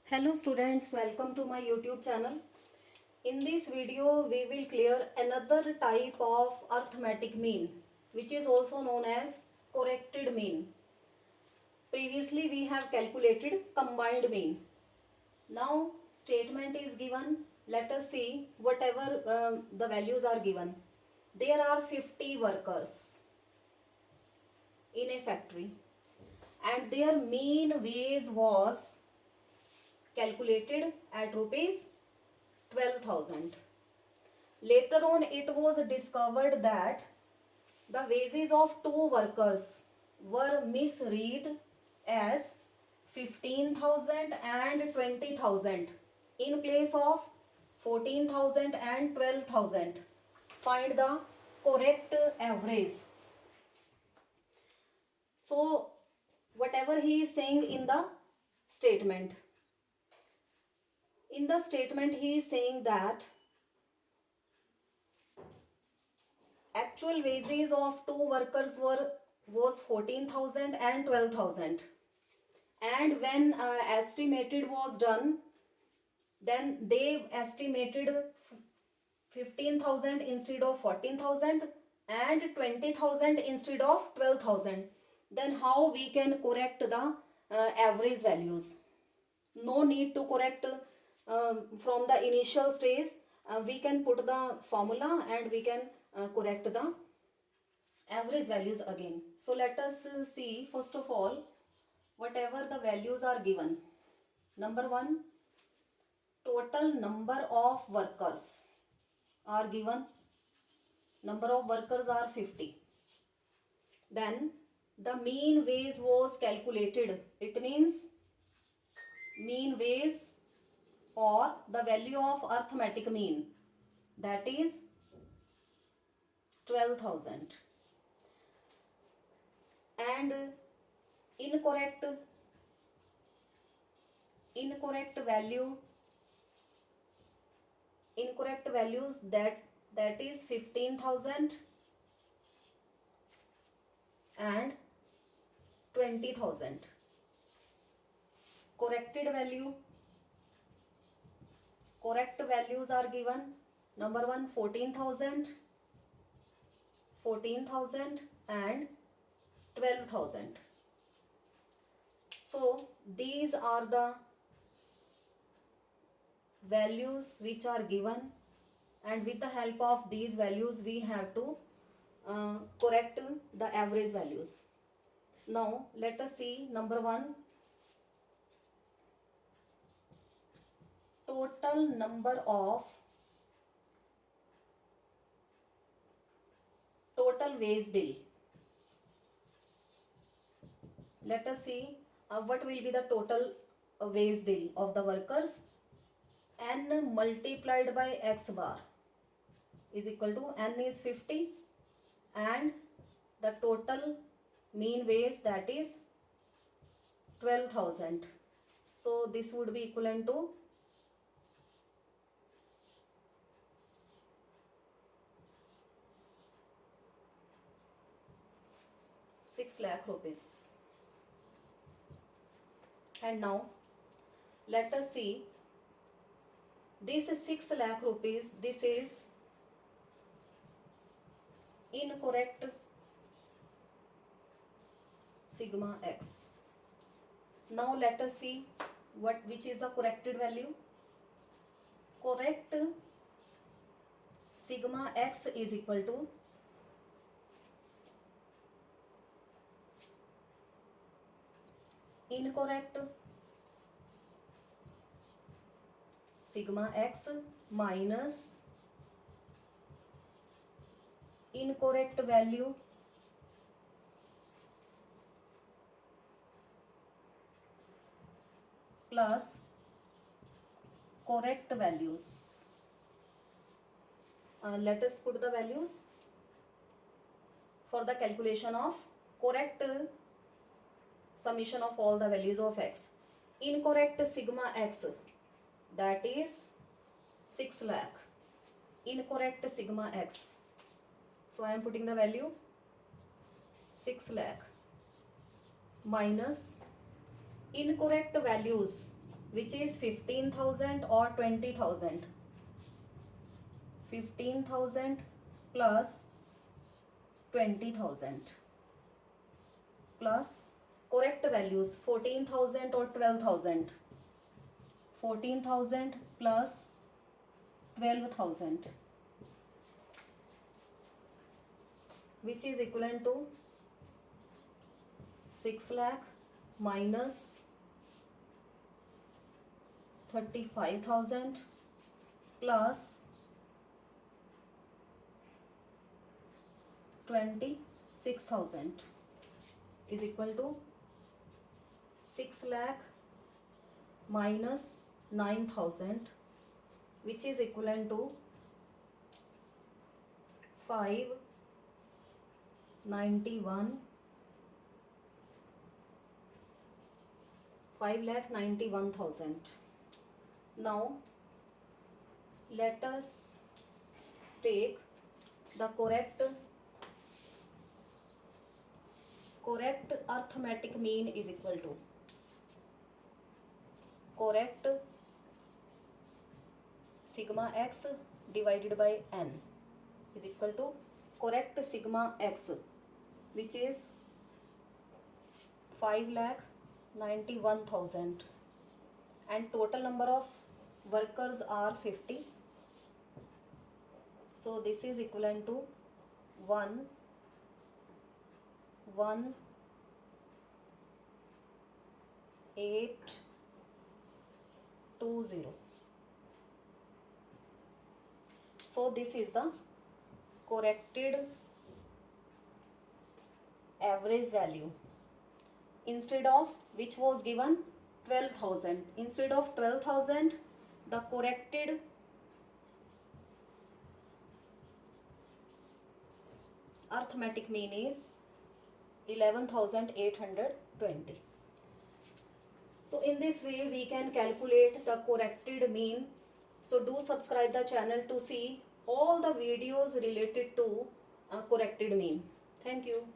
Hello students, welcome to my YouTube channel. In this video, we will clear another type of arithmetic mean, which is also known as corrected mean. Previously, we have calculated combined mean. Now, statement is given. Let us see whatever the values are given. There are 50 workers in a factory and their mean wage was calculated at rupees 12,000. Later on, it was discovered that the wages of two workers were misread as 15,000 and 20,000 in place of 14,000 and 12,000. Find the correct average. So, whatever he is saying in the statement, he is saying that actual wages of two workers was 14,000 and 12,000, and when estimated was done, then they estimated 15,000 instead of 14,000 and 20,000 instead of 12,000. Then how we can correct the average values? No need to correct from the initial stage. We can put the formula and we can correct the average values again. So let us see first of all whatever the values are given. Number 1, total number of workers are given. Number of workers are 50. Then the mean wage was calculated. It means mean wage or the value of arithmetic mean, that is 12,000. And incorrect values, that is 15,000 and 20,000. Correct values are given. Number 1, 14,000 and 12,000. So these are the values which are given, and with the help of these values we have to correct the average values. Now let us see number 1, total number of total wage bill. Let us see what will be the total wage bill of the workers. N multiplied by x bar is equal to n is 50 and the total mean wage, that is 12,000. So this would be equivalent to 6 lakh rupees. And now let us see this 6 lakh rupees. This is incorrect sigma x. Now let us see which is the corrected value. Correct sigma x is equal to incorrect sigma x minus incorrect value plus correct values. Let us put the values for the calculation of correct summation of all the values of x. Incorrect sigma x, that is 6 lakh. Incorrect sigma x. So I am putting the value 6 lakh minus incorrect values, which is 15,000 or 20,000. 15,000 plus 20,000 plus correct values 14,000 or 12,000. 14,000 plus 12,000, which is equivalent to 6 lakh minus 35,000 plus 26,000 is equal to 6 lakh minus 9,000, which is equivalent to 591,000. Now let us take the correct arithmetic mean is equal to correct sigma x divided by n is equal to correct sigma x, which is 5,91,000, and total number of workers are 50. So this is equivalent to 1,1,820. So this is the corrected average value, instead of which was given 12,000. Instead of 12,000, the corrected arithmetic mean is 11,820. So in this way we can calculate the corrected mean. So do subscribe the channel to see all the videos related to corrected mean. Thank you.